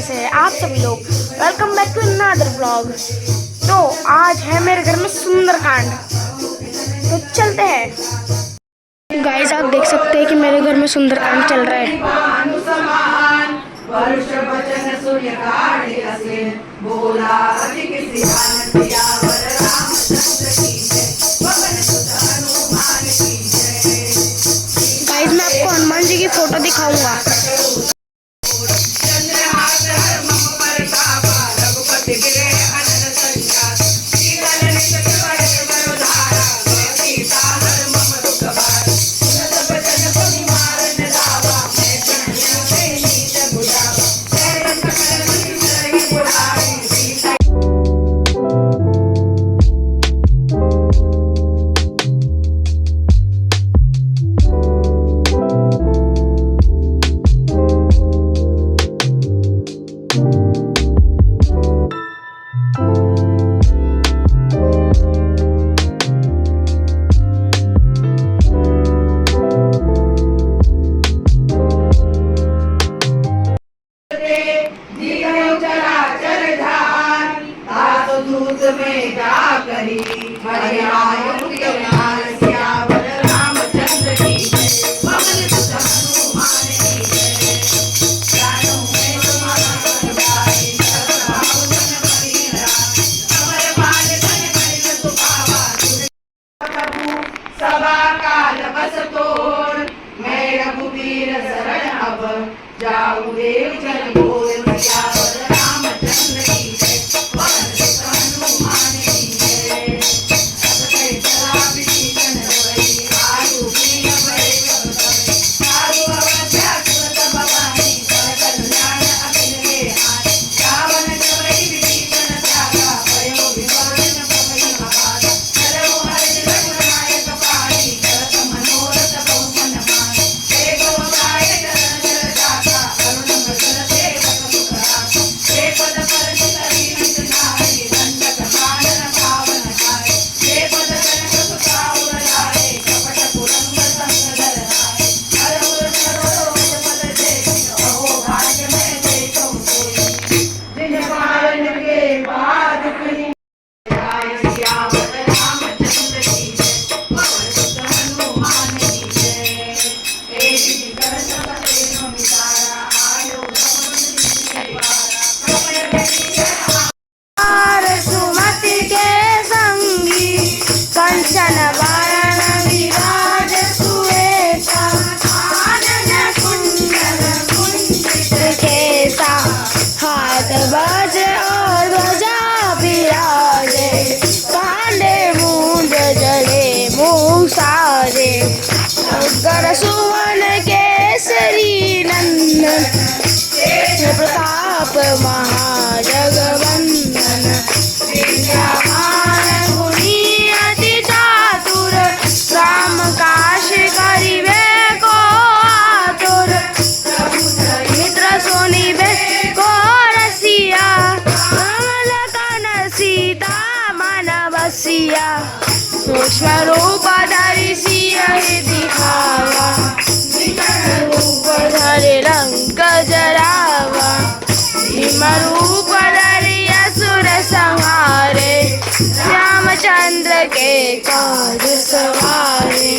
कैसे हैं आप सभी लोग। Welcome back to another blog. तो आज है मेरे घर में सुंदरकांड, तो चलते हैं। गाइस आप देख सकते हैं कि मेरे घर में सुंदरकांड चल रहा है। गाइस मैं आपको हनुमान जी की फोटो दिखाऊंगा। जाऊ देव जन बोल सियावर रामचंद्र की जय, पवन सुत हनुमान की जय। असकै चला विभीषण रवै, आयु प्रिय भय सब तबै। आयु अवध्या सुत भवानी, कर कल्याण अखिल हे हानि। रावण जवै विभीषण त्यागा, भयो विभीषण प्रभु महाभागा। चलो हरि रघुनायक पाहि, करत मनोरथ बहु मन माहि। जय गोसाई चरण जाता, अरुण बचन सेवक सुख राखा। जय पद परम करी नारी, दंडक मानन पावन खाए। जय पद कनक सुताउर लाए, कपट पुरंग संग धराए। हरहुर सरोज पद देहि, अहो भाग्य में देखौ सोई। जिन पारन के बाद कहीं जाय, सियावर रामचंद्र की जय, पवन सुत हनुमान की जय। एक कर सब प्रेम मिटारा, आयो समुद्र के पारा। कमल बही सुमति के संगी, कंचन बरन विराज सुवेशा। कानन कुंडल कुंचित केसा, हाथ वज्र और ध्वजा विराजे। कांधे मूंज जड़े मुँह साजे, शंकर सुवन केसरी नंदन। प्रताप महाजगवंदन, विद्यामान गुणी अति चातुर। राम काज करिबे को आतुर, मित्र सुनिबे को रसिया। राम लखन सीता मन बसिया, सूक्ष्म रूप धरि सियहि दिखावा। रूप धरि लंक जरावा, भीम रूप धरि असुर संहारे। रामचंद्र के काज सवारे।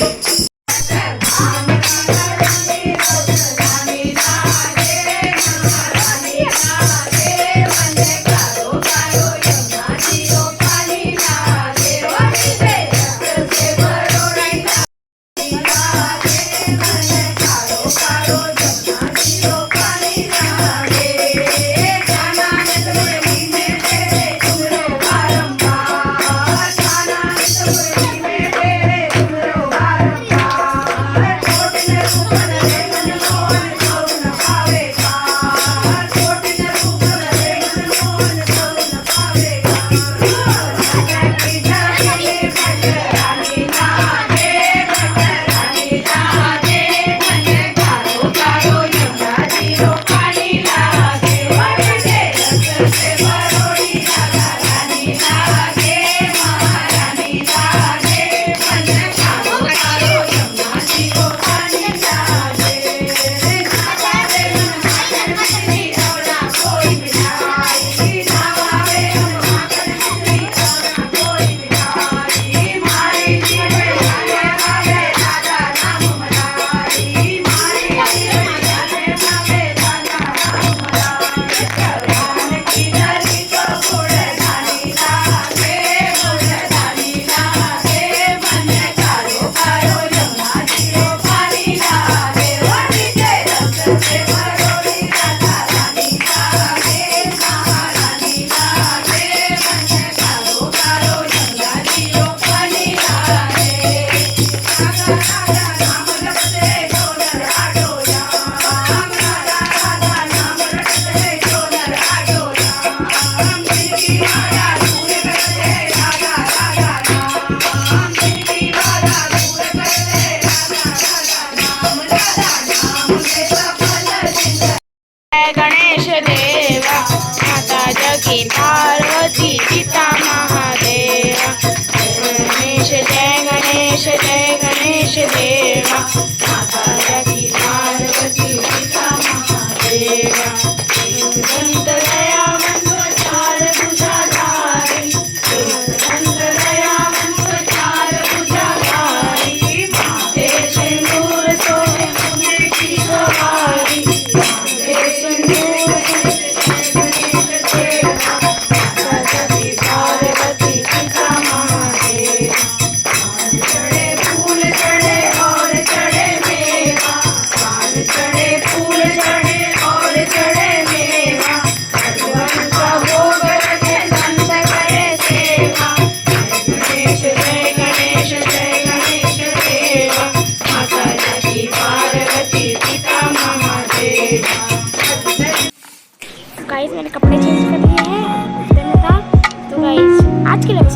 जय गणेश देवा माता जगी पार्वती पिता महादेवा जय गणेश देवा माता जगी पार्वती पिता महादेवा दंत दयावंत चार भुजाधारी दंत दयावंत चार भुजाधारी माथे सिंदूर सोहे मुने की सवारी माथे सिंदूर पार्वती पिता महादेवा चढ़े फूल चढ़े और चढ़े मेवा पान चढ़े फूल चढ़े और चढ़े मेवा भगवान का भोग लगे संत करे सेवा जय गणेश देवा माता जगी पार्वती पिता महादेवा। गाइस मैंने कपड़े चेंज कर लिए हैं, तो गाइस आज के लिए बस